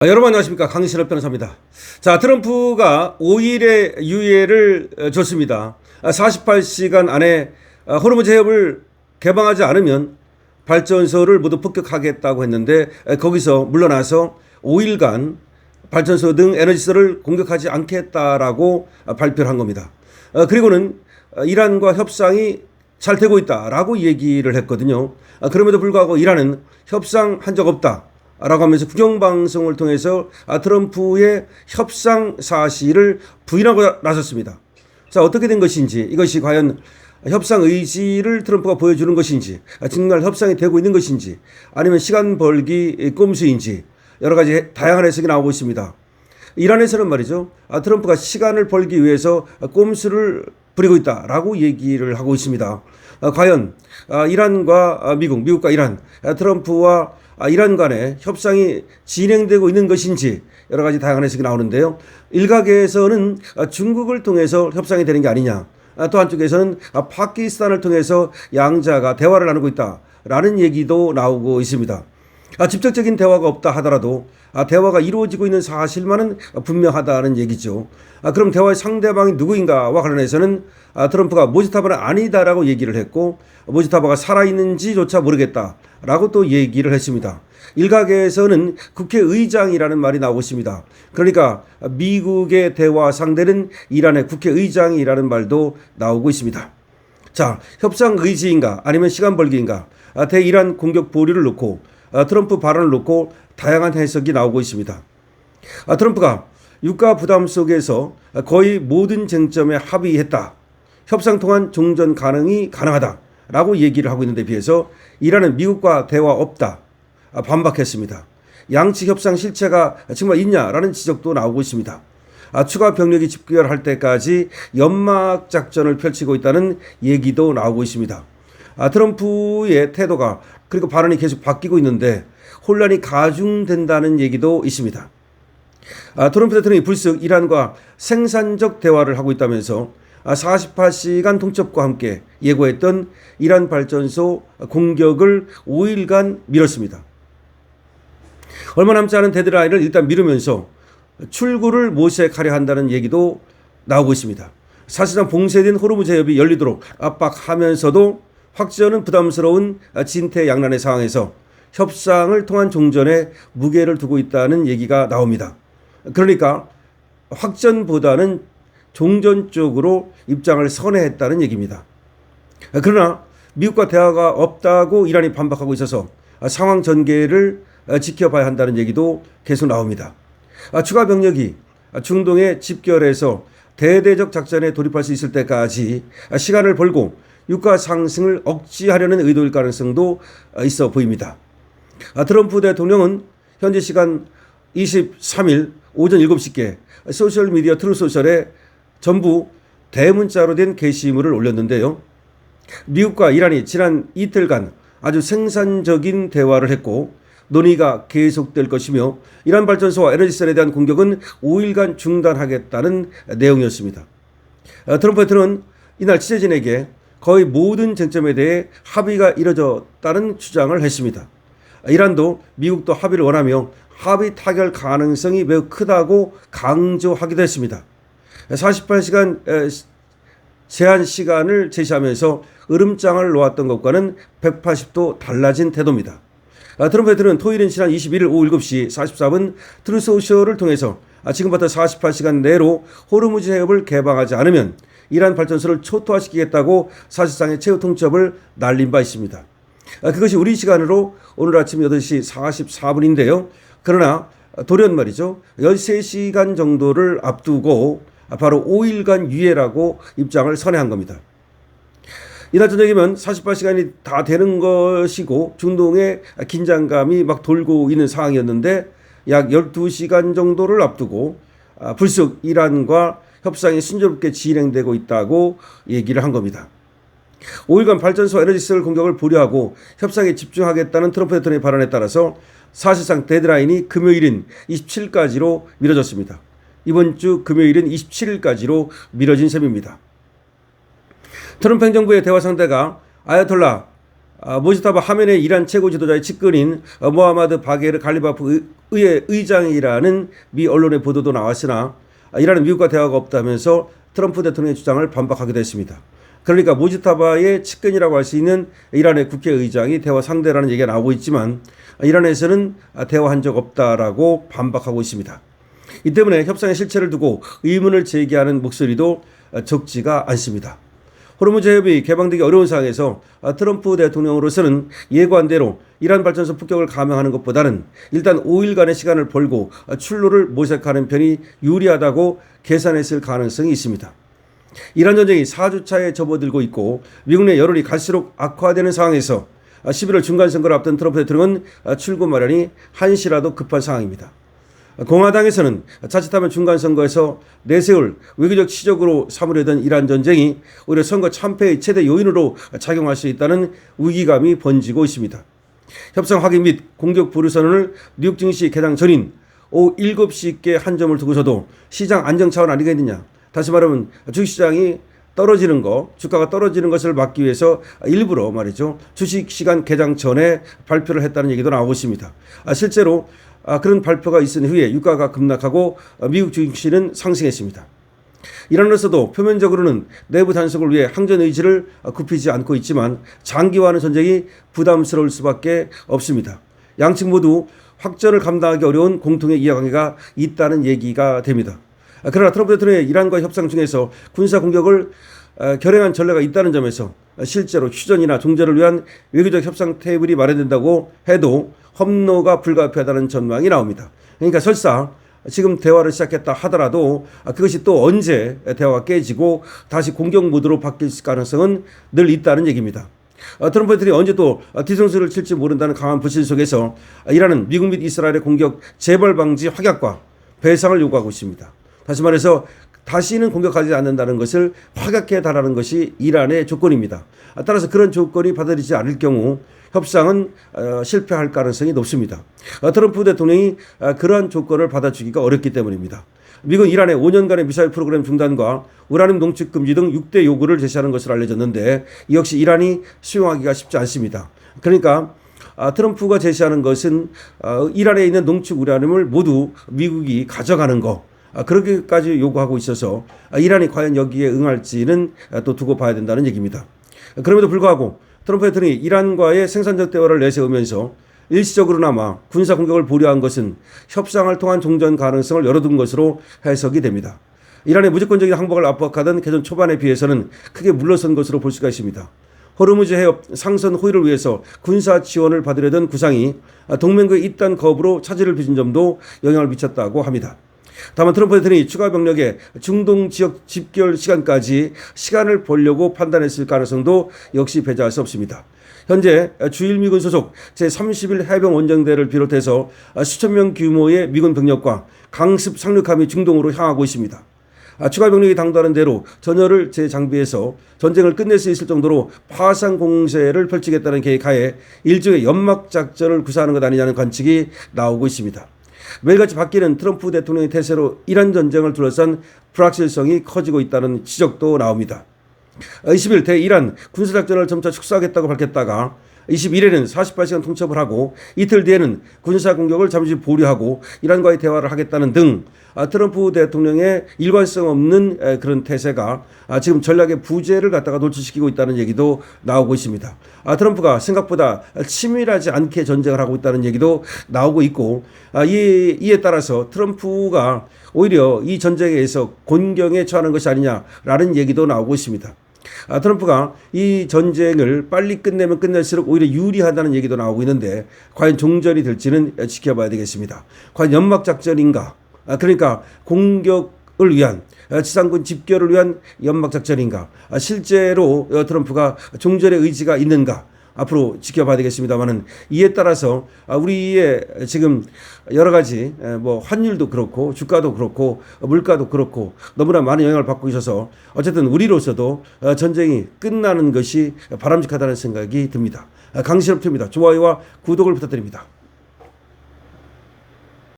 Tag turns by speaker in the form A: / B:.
A: 여러분 안녕하십니까. 강신업 변호사입니다. 자, 트럼프가 5일의 유예를 줬습니다. 48시간 안에 호르무즈 해협을 개방하지 않으면 발전소를 모두 폭격하겠다고 했는데 거기서 물러나서 5일간 발전소 등 에너지소를 공격하지 않겠다라고 발표를 한 겁니다. 그리고는 이란과 협상이 잘 되고 있다라고 얘기를 했거든요. 그럼에도 불구하고 이란은 협상한 적 없다 라고 하면서 국영방송을 통해서 트럼프의 협상 사실을 부인하고 나섰습니다. 자, 어떻게 된 것인지, 이것이 과연 협상 의지를 트럼프가 보여주는 것인지, 정말 협상이 되고 있는 것인지, 아니면 시간 벌기 꼼수인지 여러 가지 다양한 해석이 나오고 있습니다. 이란에서는 말이죠, 트럼프가 시간을 벌기 위해서 꼼수를 부리고 있다라고 얘기를 하고 있습니다. 과연 이란과 미국과 이란, 트럼프와 이란 간의 협상이 진행되고 있는 것인지 여러 가지 다양한 해석이 나오는데요. 일각에서는 중국을 통해서 협상이 되는 게 아니냐, 또 한쪽에서는 파키스탄을 통해서 양자가 대화를 나누고 있다라는 얘기도 나오고 있습니다. 직접적인 대화가 없다 하더라도 대화가 이루어지고 있는 사실만은 분명하다는 얘기죠. 그럼 대화의 상대방이 누구인가와 관련해서는 트럼프가 모지타바는 아니다라고 얘기를 했고, 모지타바가 살아있는지조차 모르겠다라고 또 얘기를 했습니다. 일각에서는 국회의장이라는 말이 나오고 있습니다. 그러니까 미국의 대화 상대는 이란의 국회의장이라는 말도 나오고 있습니다. 자, 협상 의지인가 아니면 시간 벌기인가, 대이란 공격 보류를 놓고 트럼프 발언을 놓고 다양한 해석이 나오고 있습니다. 트럼프가 유가 부담 속에서 거의 모든 쟁점에 합의했다, 협상 통한 종전 가능하다라고 얘기를 하고 있는데 비해서 이란은 미국과 대화 없다 반박했습니다. 양측 협상 실체가 정말 있냐라는 지적도 나오고 있습니다. 추가 병력이 집결할 때까지 연막 작전을 펼치고 있다는 얘기도 나오고 있습니다. 트럼프의 태도가 그리고 발언이 계속 바뀌고 있는데 혼란이 가중된다는 얘기도 있습니다. 트럼프 대통령이 불쑥 이란과 생산적 대화를 하고 있다면서 48시간 통첩과 함께 예고했던 이란 발전소 공격을 5일간 미뤘습니다. 얼마 남지 않은 데드라인을 일단 미루면서 출구를 모색하려 한다는 얘기도 나오고 있습니다. 사실상 봉쇄된 호르무즈 해협이 열리도록 압박하면서도 확전은 부담스러운 진퇴양난의 상황에서 협상을 통한 종전에 무게를 두고 있다는 얘기가 나옵니다. 그러니까 확전보다는 종전 쪽으로 입장을 선회했다는 얘기입니다. 그러나 미국과 대화가 없다고 이란이 반박하고 있어서 상황 전개를 지켜봐야 한다는 얘기도 계속 나옵니다. 추가 병력이 중동에 집결해서 대대적 작전에 돌입할 수 있을 때까지 시간을 벌고 유가 상승을 억제하려는 의도일 가능성도 있어 보입니다. 트럼프 대통령은 현지 시간 23일 오전 7시께 소셜미디어 트루소셜에 전부 대문자로 된 게시물을 올렸는데요. 미국과 이란이 지난 이틀간 아주 생산적인 대화를 했고 논의가 계속될 것이며 이란 발전소와 에너지선에 대한 공격은 5일간 중단하겠다는 내용이었습니다. 트럼프 대통령은 이날 취재진에게 거의 모든 쟁점에 대해 합의가 이뤄졌다는 주장을 했습니다. 이란도 미국도 합의를 원하며 합의 타결 가능성이 매우 크다고 강조하기도 했습니다. 48시간 제한 시간을 제시하면서 으름장을 놓았던 것과는 180도 달라진 태도입니다. 트럼프 대통령은 토요일인 지난 21일 오후 7시 44분 트루소셜을 통해서 지금부터 48시간 내로 호르무즈 해협을 개방하지 않으면 이란 발전소를 초토화시키겠다고 사실상의 최후 통첩을 날린 바 있습니다. 그것이 우리 시간으로 오늘 아침 8시 44분인데요. 그러나 돌연 말이죠, 13시간 정도를 앞두고 바로 5일간 유예라고 입장을 선회한 겁니다. 이날 저녁이면 48시간이 다 되는 것이고 중동에 긴장감이 막 돌고 있는 상황이었는데 약 12시간 정도를 앞두고 불쑥 이란과 협상이 순조롭게 진행되고 있다고 얘기를 한 겁니다. 5일간 발전소 에너지시설 공격을 보류하고 협상에 집중하겠다는 트럼프 대통령의 발언에 따라서 사실상 데드라인이 금요일인 27일까지로 미뤄졌습니다. 이번 주 금요일인 27일까지로 미뤄진 셈입니다. 트럼프 행정부의 대화 상대가 아야톨라 모지타바 하멘의 이란 최고 지도자의 측근인 모하마드 바게르 갈리바프 의회 의장이라는 미 언론의 보도도 나왔으나 이란은 미국과 대화가 없다면서 트럼프 대통령의 주장을 반박하기도 했습니다. 그러니까 모지타바의 측근이라고 할 수 있는 이란의 국회의장이 대화 상대라는 얘기가 나오고 있지만 이란에서는 대화한 적 없다라고 반박하고 있습니다. 이 때문에 협상의 실체를 두고 의문을 제기하는 목소리도 적지가 않습니다. 호르무즈 해협이 개방되기 어려운 상황에서 트럼프 대통령으로서는 예고한대로 이란 발전소 폭격을 감행하는 것보다는 일단 5일간의 시간을 벌고 출로를 모색하는 편이 유리하다고 계산했을 가능성이 있습니다. 이란 전쟁이 4주차에 접어들고 있고 미국 내 여론이 갈수록 악화되는 상황에서 11월 중간선거를 앞둔 트럼프 대통령은 출구 마련이 한시라도 급한 상황입니다. 공화당에서는 자칫하면 중간선거에서 내세울 외교적 치적으로 삼으려던 이란 전쟁이 오히려 선거 참패의 최대 요인으로 작용할 수 있다는 위기감이 번지고 있습니다. 협상 확인 및 공격 보류 선언을 뉴욕 증시 개장 전인 오후 7시께 한 점을 두고서도 시장 안정 차원 아니겠느냐. 다시 말하면 주식시장이 떨어지는 거, 주가가 떨어지는 것을 막기 위해서 일부러 말이죠. 주식시간 개장 전에 발표를 했다는 얘기도 나오고 있습니다. 실제로 그런 발표가 있은 후에 유가가 급락하고 미국 주식시는 상승했습니다. 이란으로서도 표면적으로는 내부 단속을 위해 항전 의지를 굽히지 않고 있지만 장기화하는 전쟁이 부담스러울 수밖에 없습니다. 양측 모두 확전을 감당하기 어려운 공통의 이해관계가 있다는 얘기가 됩니다. 그러나 트럼프 대통령의 이란과의 협상 중에서 군사 공격을 결행한 전례가 있다는 점에서 실제로 휴전이나 종전을 위한 외교적 협상 테이블이 마련된다고 해도 험로가 불가피하다는 전망이 나옵니다. 그러니까 설사 지금 대화를 시작했다 하더라도 그것이 또 언제 대화가 깨지고 다시 공격 모드로 바뀔 가능성은 늘 있다는 얘기입니다. 트럼프 대통령이 언제 또 뒤통수를 칠지 모른다는 강한 불신 속에서 이란은 미국 및 이스라엘의 공격 재발 방지 확약과 배상을 요구하고 있습니다. 다시 말해서 다시는 공격하지 않는다는 것을 확약해 달라는 것이 이란의 조건입니다. 따라서 그런 조건이 받아들이지 않을 경우 협상은 실패할 가능성이 높습니다. 트럼프 대통령이 그러한 조건을 받아주기가 어렵기 때문입니다. 미국은 이란의 5년간의 미사일 프로그램 중단과 우라늄 농축 금지 등 6대 요구를 제시하는 것으로 알려졌는데 이 역시 이란이 수용하기가 쉽지 않습니다. 그러니까 트럼프가 제시하는 것은 이란에 있는 농축 우라늄을 모두 미국이 가져가는 거 그렇게까지 요구하고 있어서 이란이 과연 여기에 응할지는 또 두고 봐야 된다는 얘기입니다. 그럼에도 불구하고 트럼프 대통령이 이란과의 생산적 대화를 내세우면서 일시적으로나마 군사 공격을 보류한 것은 협상을 통한 종전 가능성을 열어둔 것으로 해석이 됩니다. 이란의 무조건적인 항복을 압박하던 개전 초반에 비해서는 크게 물러선 것으로 볼 수가 있습니다. 호르무즈 해협 상선 호위를 위해서 군사 지원을 받으려던 구상이 동맹국의 이딴 거부로 차질을 빚은 점도 영향을 미쳤다고 합니다. 다만 트럼프 대통령이 추가 병력의 중동 지역 집결 시간까지 시간을 벌려고 판단했을 가능성도 역시 배제할 수 없습니다. 현재 주일미군 소속 제31 해병 원정대를 비롯해서 수천 명 규모의 미군 병력과 강습 상륙함이 중동으로 향하고 있습니다. 추가 병력이 당도하는 대로 전열을 재장비해서 전쟁을 끝낼 수 있을 정도로 파상 공세를 펼치겠다는 계획하에 일종의 연막 작전을 구사하는 것 아니냐는 관측이 나오고 있습니다. 매일같이 바뀌는 트럼프 대통령의 태세로 이란 전쟁을 둘러싼 불확실성이 커지고 있다는 지적도 나옵니다. 20일 대이란 군사작전을 점차 축소하겠다고 밝혔다가 21일에는 48시간 통첩을 하고 이틀 뒤에는 군사공격을 잠시 보류하고 이란과의 대화를 하겠다는 등 트럼프 대통령의 일관성 없는 그런 태세가 지금 전략의 부재를 갖다가 노출시키고 있다는 얘기도 나오고 있습니다. 트럼프가 생각보다 치밀하지 않게 전쟁을 하고 있다는 얘기도 나오고 있고 이에 따라서 트럼프가 오히려 이 전쟁에 의해서 곤경에 처하는 것이 아니냐라는 얘기도 나오고 있습니다. 트럼프가 이 전쟁을 빨리 끝내면 끝낼수록 오히려 유리하다는 얘기도 나오고 있는데 과연 종전이 될지는 지켜봐야 되겠습니다. 과연 연막작전인가? 그러니까 공격을 위한 지상군 집결을 위한 연막작전인가? 실제로 트럼프가 종전의 의지가 있는가? 앞으로 지켜봐야 되겠습니다만은 이에 따라서 우리의 지금 여러 가지 뭐 환율도 그렇고 주가도 그렇고 물가도 그렇고 너무나 많은 영향을 받고 있어서 어쨌든 우리로서도 전쟁이 끝나는 것이 바람직하다는 생각이 듭니다. 강신업입니다. 좋아요와 구독을 부탁드립니다.